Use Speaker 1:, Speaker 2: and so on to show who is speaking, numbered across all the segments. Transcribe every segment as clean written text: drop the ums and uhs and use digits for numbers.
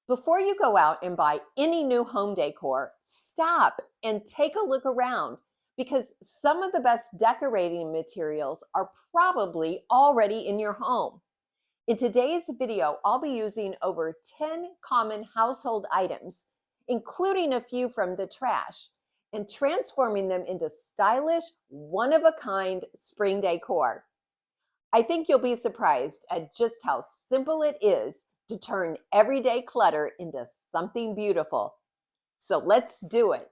Speaker 1: Before you go out and buy any new home decor, stop and take a look around because some of the best decorating materials are probably already in your home. In today's video, I'll be using over 10 common household items, including a few from the trash, and transforming them into stylish, one-of-a-kind spring decor. I think you'll be surprised at just how simple it is to turn everyday clutter into something beautiful. So let's do it.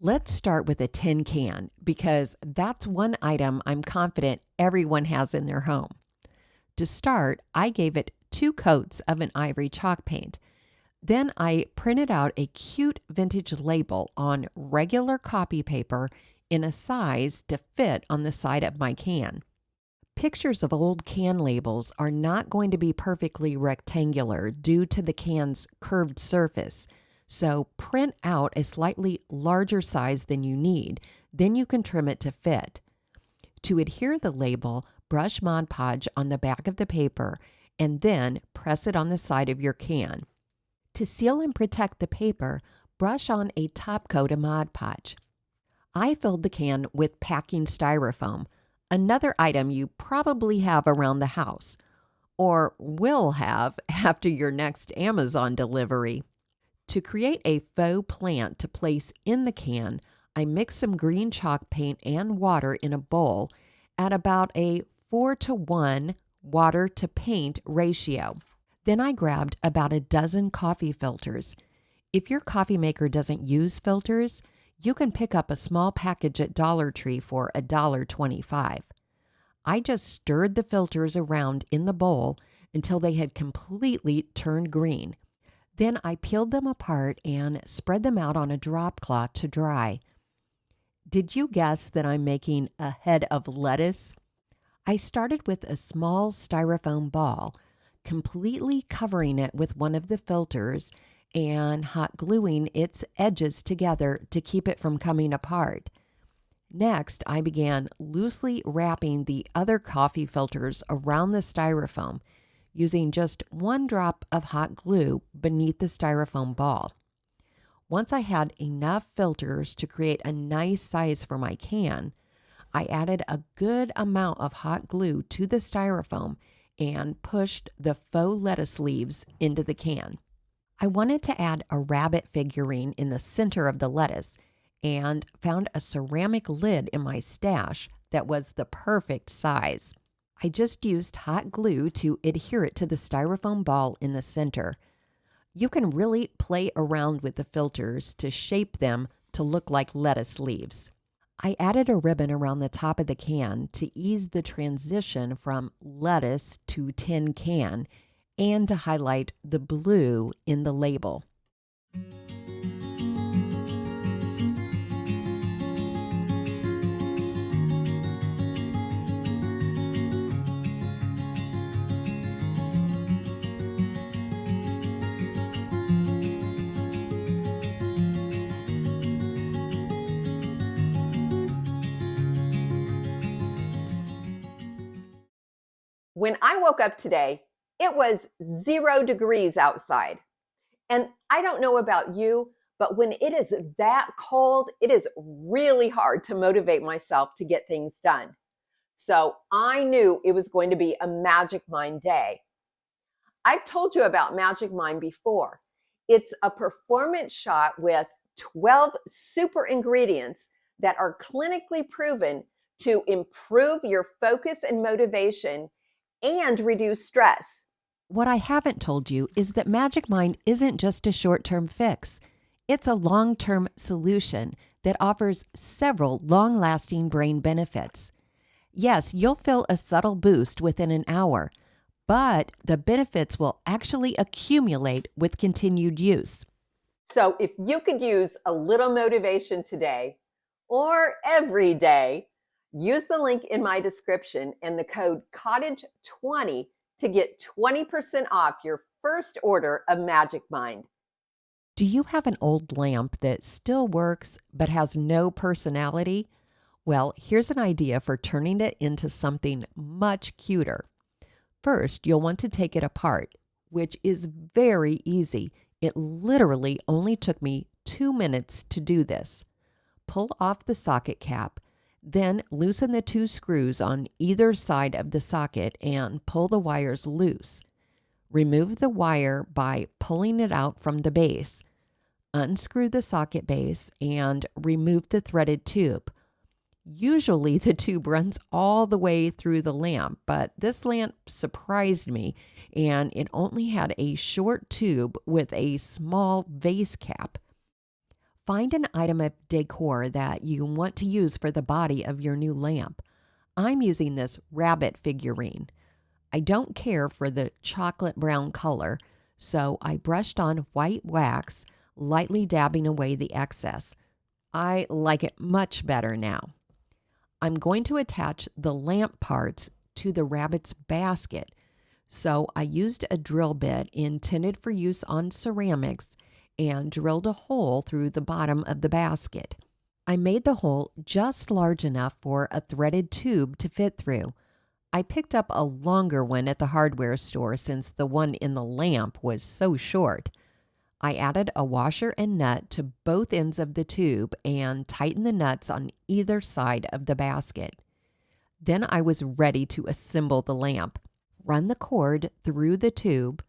Speaker 2: Let's start with a tin can because that's one item I'm confident everyone has in their home. To start, I gave it 2 coats of an ivory chalk paint. Then I printed out a cute vintage label on regular copy paper in a size to fit on the side of my can. Pictures of old can labels are not going to be perfectly rectangular due to the can's curved surface, so print out a slightly larger size than you need, then you can trim it to fit. To adhere the label, brush Mod Podge on the back of the paper and then press it on the side of your can. To seal and protect the paper, brush on a top coat of Mod Podge. I filled the can with packing styrofoam, another item you probably have around the house, or will have after your next Amazon delivery. To create a faux plant to place in the can, I mixed some green chalk paint and water in a bowl at about a 4:1 water to paint ratio. Then I grabbed about a dozen coffee filters. If your coffee maker doesn't use filters, you can pick up a small package at Dollar Tree for $1.25. I just stirred the filters around in the bowl until they had completely turned green. Then I peeled them apart and spread them out on a drop cloth to dry. Did you guess that I'm making a head of lettuce? I started with a small styrofoam ball, completely covering it with one of the filters and hot gluing its edges together to keep it from coming apart. Next, I began loosely wrapping the other coffee filters around the styrofoam, using just 1 drop of hot glue beneath the styrofoam ball. Once I had enough filters to create a nice size for my can, I added a good amount of hot glue to the styrofoam and pushed the faux lettuce leaves into the can. I wanted to add a rabbit figurine in the center of the lettuce and found a ceramic lid in my stash that was the perfect size. I just used hot glue to adhere it to the styrofoam ball in the center. You can really play around with the filters to shape them to look like lettuce leaves. I added a ribbon around the top of the can to ease the transition from lettuce to tin can and to highlight the blue in the label.
Speaker 1: When I woke up today, it was 0 degrees outside. And I don't know about you, but when it is that cold, it is really hard to motivate myself to get things done. So I knew it was going to be a Magic Mind day. I've told you about Magic Mind before. It's a performance shot with 12 super ingredients that are clinically proven to improve your focus and motivation and reduce stress.
Speaker 2: What I haven't told you is that Magic Mind isn't just a short-term fix. It's a long-term solution that offers several long-lasting brain benefits. Yes, you'll feel a subtle boost within an hour, but the benefits will actually accumulate with continued use.
Speaker 1: So if you could use a little motivation today or every day, use the link in my description and the code COTTAGE20 to get 20% off your first order of Magic Mind.
Speaker 2: Do you have an old lamp that still works but has no personality? Well, here's an idea for turning it into something much cuter. First, you'll want to take it apart, which is very easy It literally only took me 2 minutes to do this. Pull off the socket cap, then loosen the 2 screws on either side of the socket and pull the wires loose. Remove the wire by pulling it out from the base. Unscrew the socket base and remove the threaded tube. Usually the tube runs all the way through the lamp, but this lamp surprised me and it only had a short tube with a small vase cap. Find an item of decor that you want to use for the body of your new lamp. I'm using this rabbit figurine. I don't care for the chocolate brown color, so I brushed on white wax, lightly dabbing away the excess. I like it much better now. I'm going to attach the lamp parts to the rabbit's basket, so I used a drill bit intended for use on ceramics and drilled a hole through the bottom of the basket. I made the hole just large enough for a threaded tube to fit through. I picked up a longer one at the hardware store since the one in the lamp was so short. I added a washer and nut to both ends of the tube and tightened the nuts on either side of the basket. Then I was ready to assemble the lamp. Run the cord through the tube,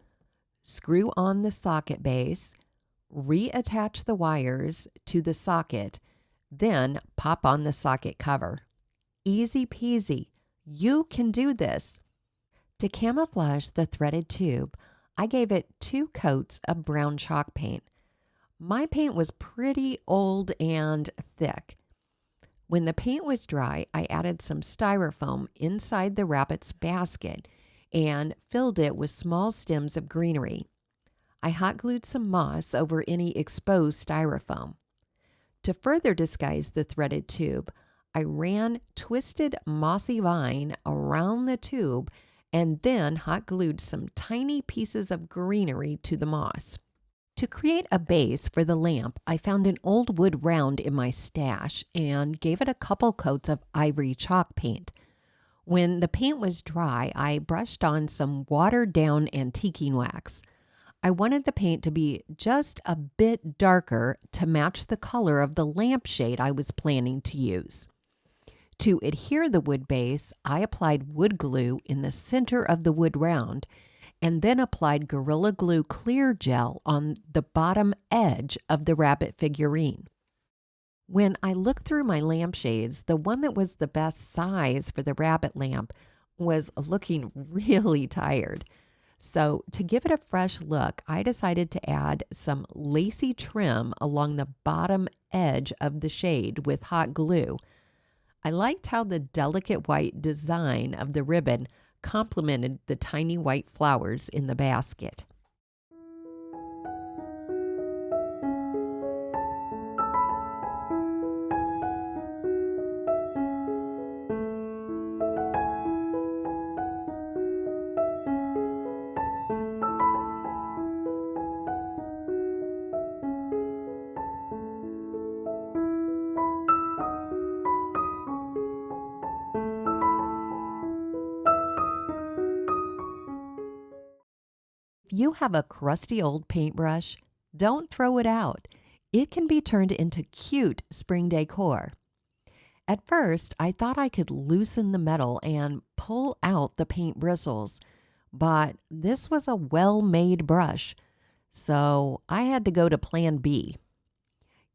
Speaker 2: screw on the socket base, reattach the wires to the socket, then pop on the socket cover. Easy peasy. You can do this. To camouflage the threaded tube, I gave it 2 coats of brown chalk paint. My paint was pretty old and thick. When the paint was dry, I added some styrofoam inside the rabbit's basket and filled it with small stems of greenery. I hot glued some moss over any exposed styrofoam. To further disguise the threaded tube, I ran twisted mossy vine around the tube and then hot glued some tiny pieces of greenery to the moss. To create a base for the lamp, I found an old wood round in my stash and gave it a couple coats of ivory chalk paint. When the paint was dry, I brushed on some watered down antiquing wax. I wanted the paint to be just a bit darker to match the color of the lampshade I was planning to use. To adhere the wood base, I applied wood glue in the center of the wood round and then applied Gorilla Glue clear gel on the bottom edge of the rabbit figurine. When I looked through my lampshades, the one that was the best size for the rabbit lamp was looking really tired. So to give it a fresh look, I decided to add some lacy trim along the bottom edge of the shade with hot glue. I liked how the delicate white design of the ribbon complemented the tiny white flowers in the basket. If you have a crusty old paintbrush, don't throw it out. It can be turned into cute spring decor. At first, I thought I could loosen the metal and pull out the paint bristles, but this was a well-made brush, so I had to go to plan B.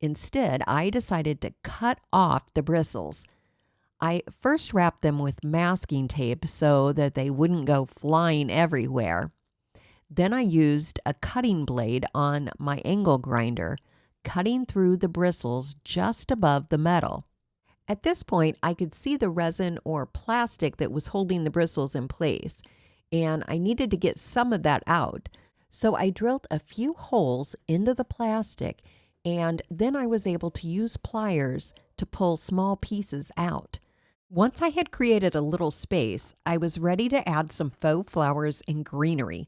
Speaker 2: Instead, I decided to cut off the bristles. I first wrapped them with masking tape so that they wouldn't go flying everywhere. Then I used a cutting blade on my angle grinder, cutting through the bristles just above the metal. At this point, I could see the resin or plastic that was holding the bristles in place, and I needed to get some of that out. So I drilled a few holes into the plastic, and then I was able to use pliers to pull small pieces out. Once I had created a little space, I was ready to add some faux flowers and greenery.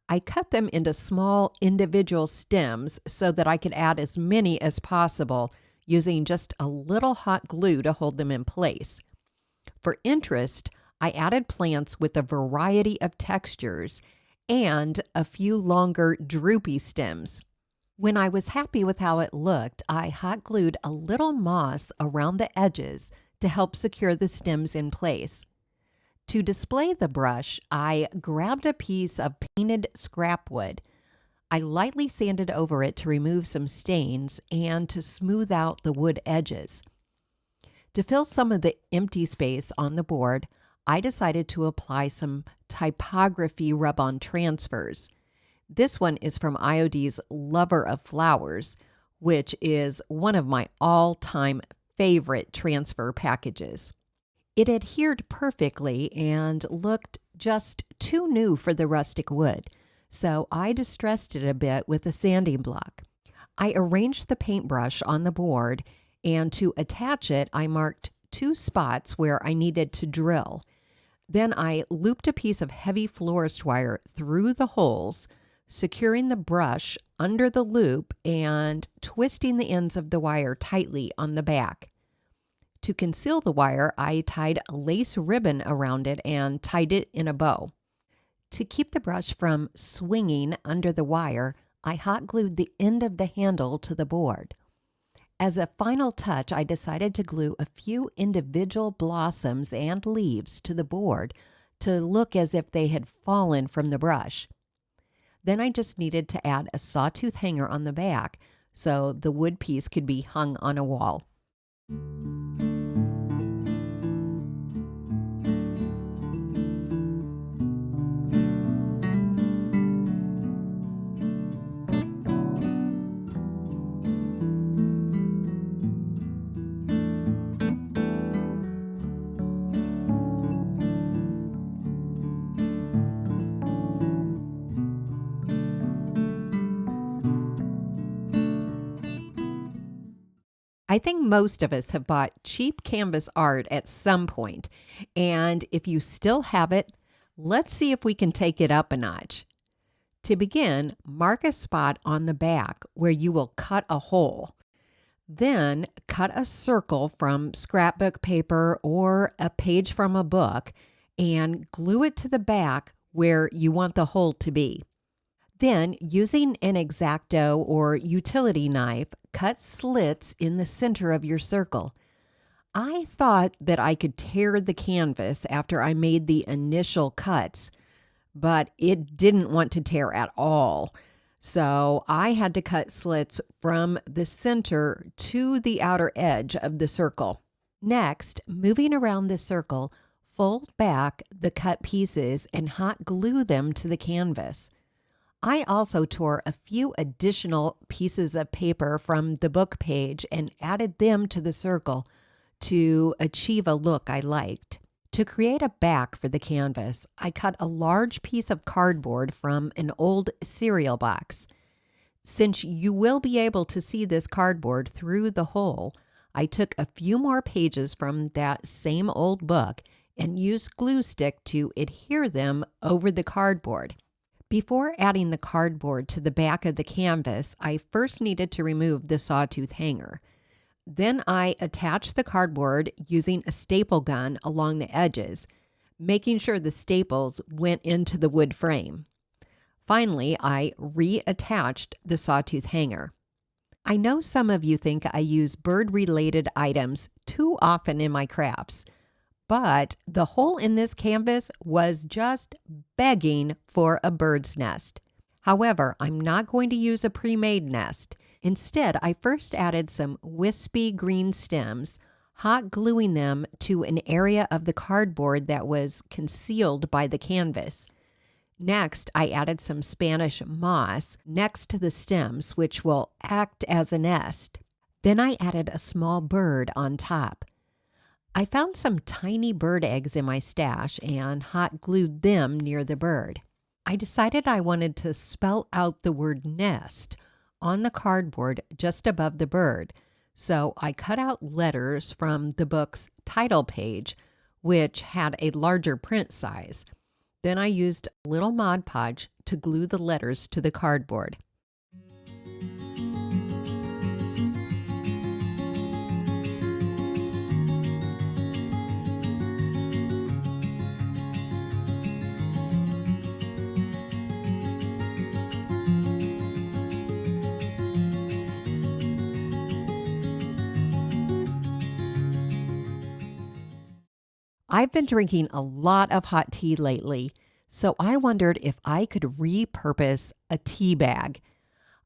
Speaker 2: I cut them into small individual stems so that I could add as many as possible, using just a little hot glue to hold them in place. For interest, I added plants with a variety of textures, and a few longer droopy stems. When I was happy with how it looked, I hot glued a little moss around the edges to help secure the stems in place. To display the brush, I grabbed a piece of painted scrap wood. I lightly sanded over it to remove some stains and to smooth out the wood edges. To fill some of the empty space on the board, I decided to apply some typography rub-on transfers. This one is from IOD's Lover of Flowers, which is one of my all-time favorite transfer packages. It adhered perfectly and looked just too new for the rustic wood, so I distressed it a bit with a sanding block. I arranged the paintbrush on the board, and to attach it, I marked 2 spots where I needed to drill. Then I looped a piece of heavy florist wire through the holes, securing the brush under the loop and twisting the ends of the wire tightly on the back. To conceal the wire, I tied a lace ribbon around it and tied it in a bow. To keep the brush from swinging under the wire, I hot glued the end of the handle to the board. As a final touch, I decided to glue a few individual blossoms and leaves to the board to look as if they had fallen from the brush. Then I just needed to add a sawtooth hanger on the back so the wood piece could be hung on a wall. I think most of us have bought cheap canvas art at some point, and if you still have it, let's see if we can take it up a notch. To begin, mark a spot on the back where you will cut a hole. Then cut a circle from scrapbook paper or a page from a book and glue it to the back where you want the hole to be. Then, using an X-Acto or utility knife, cut slits in the center of your circle. I thought that I could tear the canvas after I made the initial cuts, but it didn't want to tear at all. So I had to cut slits from the center to the outer edge of the circle. Next, moving around the circle, fold back the cut pieces and hot glue them to the canvas. I also tore a few additional pieces of paper from the book page and added them to the circle to achieve a look I liked. To create a back for the canvas, I cut a large piece of cardboard from an old cereal box. Since you will be able to see this cardboard through the hole, I took a few more pages from that same old book and used glue stick to adhere them over the cardboard. Before adding the cardboard to the back of the canvas, I first needed to remove the sawtooth hanger. Then I attached the cardboard using a staple gun along the edges, making sure the staples went into the wood frame. Finally, I reattached the sawtooth hanger. I know some of you think I use bird-related items too often in my crafts, but the hole in this canvas was just begging for a bird's nest. However, I'm not going to use a pre-made nest. Instead, I first added some wispy green stems, hot gluing them to an area of the cardboard that was concealed by the canvas. Next, I added some Spanish moss next to the stems, which will act as a nest. Then I added a small bird on top. I found some tiny bird eggs in my stash and hot glued them near the bird. I decided I wanted to spell out the word nest on the cardboard just above the bird, so I cut out letters from the book's title page, which had a larger print size. Then I used a little Mod Podge to glue the letters to the cardboard. I've been drinking a lot of hot tea lately, so I wondered if I could repurpose a tea bag.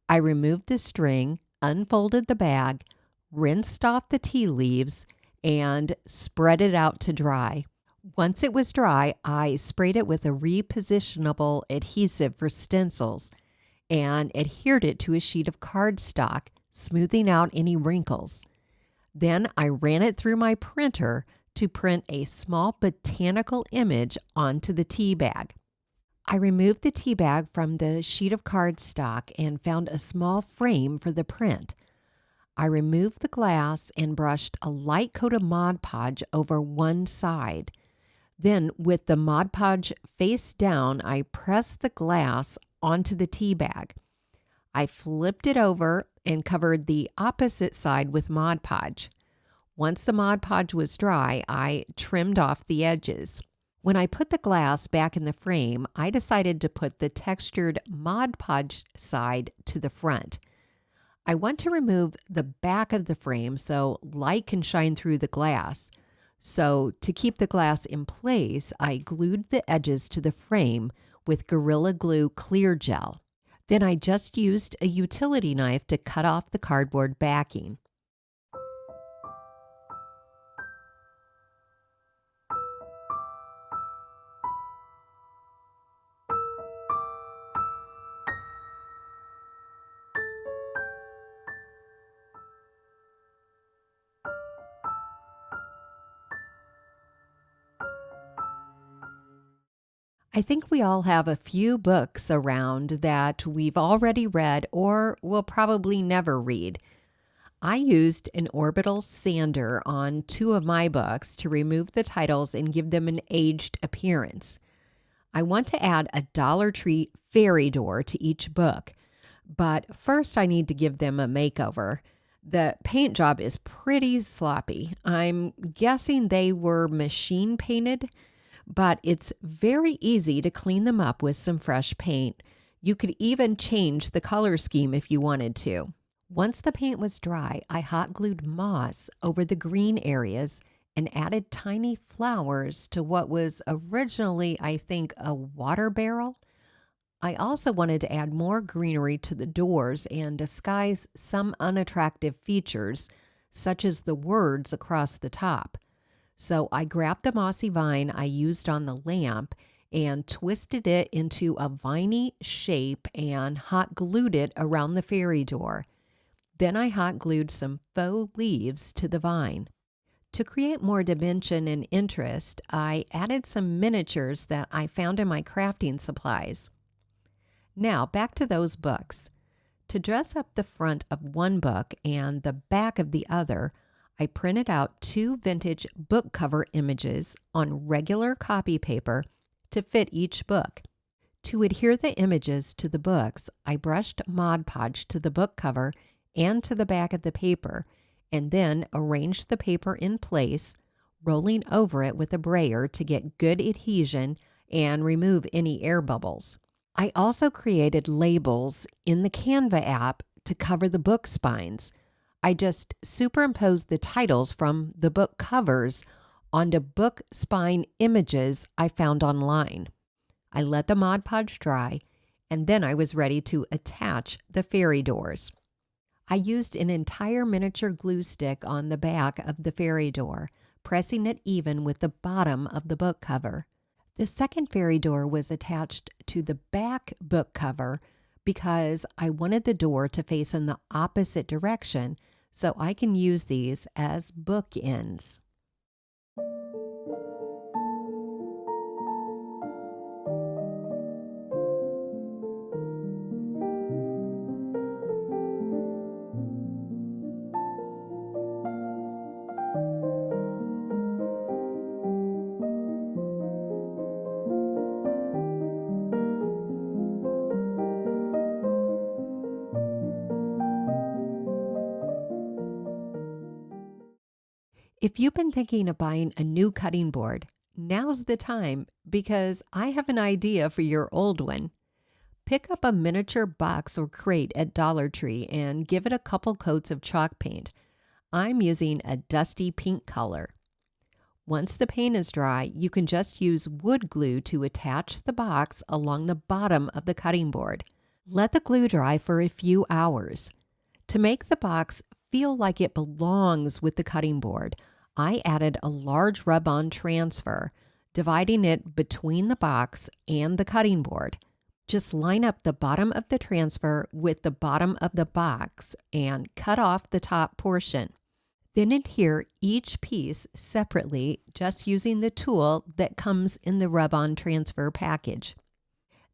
Speaker 2: I removed the string, unfolded the bag, rinsed off the tea leaves, and spread it out to dry. Once it was dry, I sprayed it with a repositionable adhesive for stencils and adhered it to a sheet of cardstock, smoothing out any wrinkles. Then I ran it through my printer to print a small botanical image onto the tea bag. I removed the tea bag from the sheet of cardstock and found a small frame for the print. I removed the glass and brushed a light coat of Mod Podge over one side. Then, with the Mod Podge face down, I pressed the glass onto the tea bag. I flipped it over and covered the opposite side with Mod Podge. Once the Mod Podge was dry, I trimmed off the edges. When I put the glass back in the frame, I decided to put the textured Mod Podge side to the front. I want to remove the back of the frame so light can shine through the glass. So to keep the glass in place, I glued the edges to the frame with Gorilla Glue clear gel. Then I just used a utility knife to cut off the cardboard backing. I think we all have a few books around that we've already read or will probably never read. I used an orbital sander on two of my books to remove the titles and give them an aged appearance. I want to add a Dollar Tree fairy door to each book, but first I need to give them a makeover. The paint job is pretty sloppy. I'm guessing they were machine painted, but it's very easy to clean them up with some fresh paint. You could even change the color scheme if you wanted to. Once the paint was dry, I hot glued moss over the green areas and added tiny flowers to what was originally, I think, a water barrel. I also wanted to add more greenery to the doors and disguise some unattractive features, such as the words across the top. So I grabbed the mossy vine I used on the lamp and twisted it into a viney shape and hot glued it around the fairy door. Then I hot glued some faux leaves to the vine. To create more dimension and interest, I added some miniatures that I found in my crafting supplies. Now back to those books. To dress up the front of one book and the back of the other, I printed out two vintage book cover images on regular copy paper to fit each book. To adhere the images to the books, I brushed Mod Podge to the book cover and to the back of the paper, and then arranged the paper in place, rolling over it with a brayer to get good adhesion and remove any air bubbles. I also created labels in the Canva app to cover the book spines. I just superimposed the titles from the book covers onto book spine images I found online. I let the Mod Podge dry, and then I was ready to attach the fairy doors. I used an entire miniature glue stick on the back of the fairy door, pressing it even with the bottom of the book cover. The second fairy door was attached to the back book cover because I wanted the door to face in the opposite direction, so I can use these as bookends. If you've been thinking of buying a new cutting board, now's the time because I have an idea for your old one. Pick up a miniature box or crate at Dollar Tree and give it a couple coats of chalk paint. I'm using a dusty pink color. Once the paint is dry, you can just use wood glue to attach the box along the bottom of the cutting board. Let the glue dry for a few hours. To make the box feel like it belongs with the cutting board, I added a large rub-on transfer, dividing it between the box and the cutting board. Just line up the bottom of the transfer with the bottom of the box and cut off the top portion. Then adhere each piece separately, just using the tool that comes in the rub-on transfer package.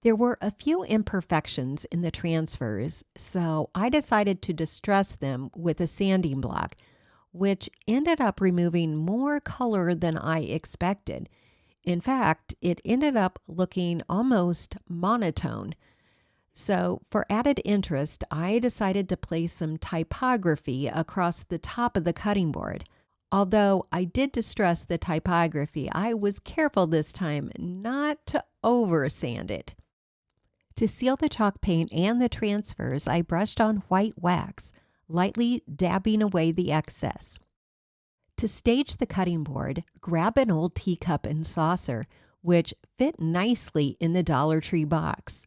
Speaker 2: There were a few imperfections in the transfers, so I decided to distress them with a sanding block, which ended up removing more color than I expected. In fact, it ended up looking almost monotone. So for added interest, I decided to place some typography across the top of the cutting board. Although I did distress the typography, I was careful this time not to over-sand it. To seal the chalk paint and the transfers, I brushed on white wax, lightly dabbing away the excess. To stage the cutting board, grab an old teacup and saucer, which fit nicely in the Dollar Tree box.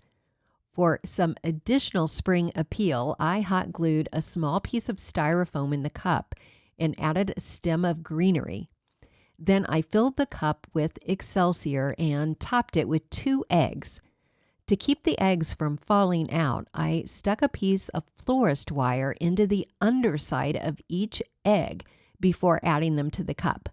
Speaker 2: For some additional spring appeal, I hot glued a small piece of styrofoam in the cup and added a stem of greenery. Then I filled the cup with Excelsior and topped it with 2 eggs. To keep the eggs from falling out, I stuck a piece of florist wire into the underside of each egg before adding them to the cup.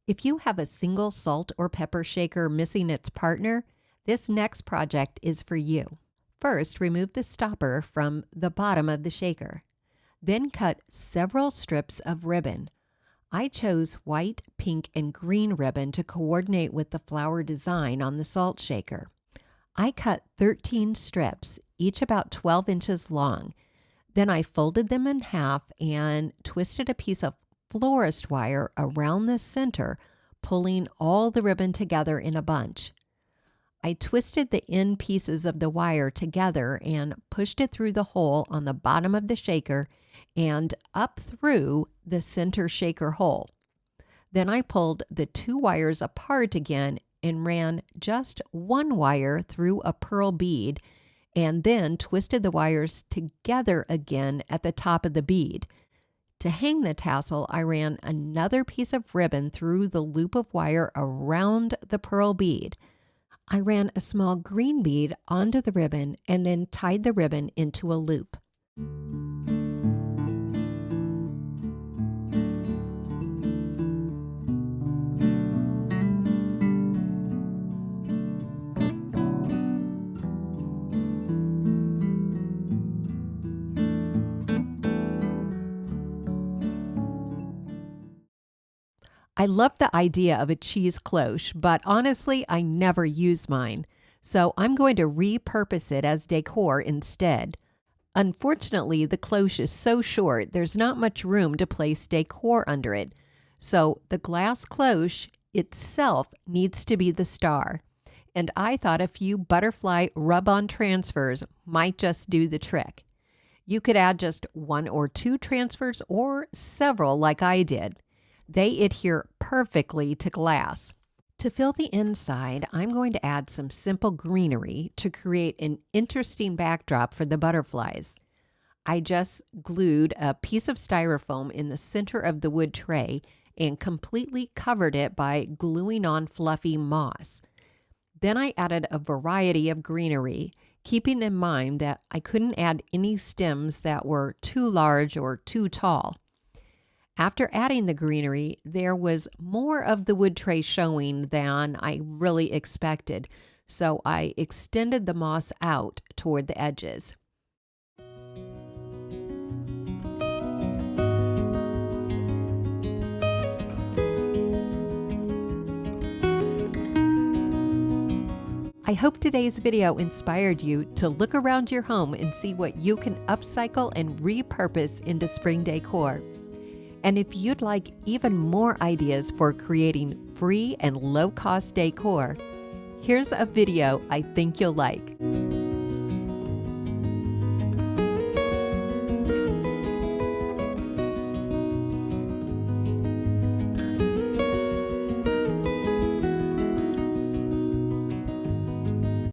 Speaker 2: If you have a single salt or pepper shaker missing its partner, this next project is for you. First, remove the stopper from the bottom of the shaker. Then cut several strips of ribbon. I chose white, pink, and green ribbon to coordinate with the flower design on the salt shaker. I cut 13 strips, each about 12 inches long. Then I folded them in half and twisted a piece of florist wire around the center, pulling all the ribbon together in a bunch. I twisted the end pieces of the wire together and pushed it through the hole on the bottom of the shaker and up through the center shaker hole. Then I pulled the 2 wires apart again and ran just 1 wire through a pearl bead and then twisted the wires together again at the top of the bead. To hang the tassel, I ran another piece of ribbon through the loop of wire around the pearl bead. I ran a small green bead onto the ribbon and then tied the ribbon into a loop. I love the idea of a cheese cloche, but honestly, I never use mine. So I'm going to repurpose it as decor instead. Unfortunately, the cloche is so short, there's not much room to place decor under it. So the glass cloche itself needs to be the star. And I thought a few butterfly rub-on transfers might just do the trick. You could add just 1 or 2 transfers or several like I did. They adhere perfectly to glass. To fill the inside, I'm going to add some simple greenery to create an interesting backdrop for the butterflies. I just glued a piece of styrofoam in the center of the wood tray and completely covered it by gluing on fluffy moss. Then I added a variety of greenery, keeping in mind that I couldn't add any stems that were too large or too tall. After adding the greenery, there was more of the wood tray showing than I really expected, so I extended the moss out toward the edges. I hope today's video inspired you to look around your home and see what you can upcycle and repurpose into spring decor. And if you'd like even more ideas for creating free and low-cost decor, here's a video I think you'll like.